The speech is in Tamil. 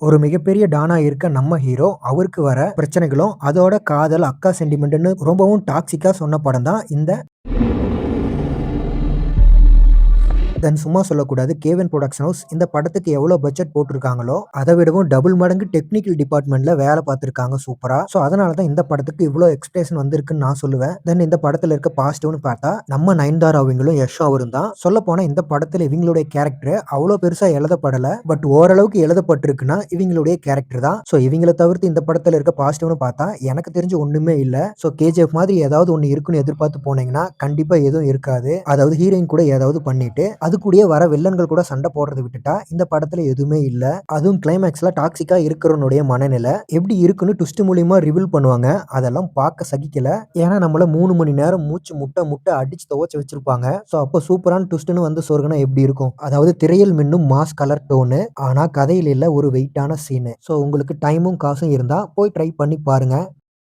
ஒரு மிகப்பெரிய டானா இருக்க நம்ம ஹீரோ, அவருக்கு வர பிரச்சனைகளும், அதோட காதல், அக்கா சென்டிமெண்ட்ன்னு ரொம்பவும் டாக்ஸிக்கா சொன்ன படம் தான் இந்த தென் சும்மா சொல்லக்கூடாது. கேவன் புரொடக்ஷன் ஹவுஸ் இந்த படத்துக்கு எவ்வளோ பட்ஜெட் போட்டிருக்காங்களோ, அத விடவும் டபுள் மடங்கு டெக்னிக்கல் டிபார்ட்மெண்ட்ல வேல பார்த்திருக்காங்க சூப்பரா. ஸோ அதனால தான் இந்த படத்துக்கு இவ்ளோ எக்ஸ்பெக்டேஷன் வந்திருக்குன்னு நான் சொல்லுவேன். தென் இந்த படத்துல இருக்க பாசிட்டிவ்னு பார்த்தா, நம்ம நயன்தாரா அவங்களும், யஷ் அவரும் தான். சொல்லப்போனா இந்த படத்துல இவங்களுடைய கேரக்டர் அவ்வளோ பெருசா எழுதப்படல. பட் ஓரளவுக்கு எழுதப்பட்டிருக்குன்னா, இவங்களுடைய கேரக்டர் தான். ஸோ இவங்கள தவிர்த்து இந்த படத்துல இருக்க பாசிட்டிவ்னு பார்த்தா, எனக்கு தெரிஞ்சு ஒண்ணுமே இல்ல. ஸோ கேஜிஎஃப் மாதிரி ஏதாவது ஒண்ணு இருக்குன்னு எதிர்பார்த்து போனீங்கன்னா, கண்டிப்பா எதுவும் இருக்காது. அதாவது ஹீரோயின் கூட ஏதாவது பண்ணிட்டு, அது கூடயே வர வில்லன்கள் கூட சண்டை போடுறத விட்டுட்டா, இந்த படத்துல எதுவுமே இல்ல. அதுவும் கிளைமேக்ஸ்ல டாக்ஸிக்கா இருக்கிறவனுடைய மனநிலை எப்படி இருக்குன்னு ட்விஸ்ட் மூலியமா ரிவீல் பண்ணுவாங்க. அதெல்லாம் பார்க்க சகிக்கல. ஏன்னா நம்மள 3 மணி நேரம் மூச்சு முட்ட முட்ட அடிச்சு துவச்சு வச்சிருப்பாங்க. ஸோ அப்போ சூப்பரான ட்விஸ்ட்ன்னு வந்து சொருகுனா எப்படி இருக்கும்? அதாவது திரையில் மின்னும் மாஸ் கலர் டோனு. ஆனா கதையில இல்ல ஒரு வெயிட்டான சீனு. ஸோ உங்களுக்கு டைமும் காசும் இருந்தா போய் ட்ரை பண்ணி பாருங்க.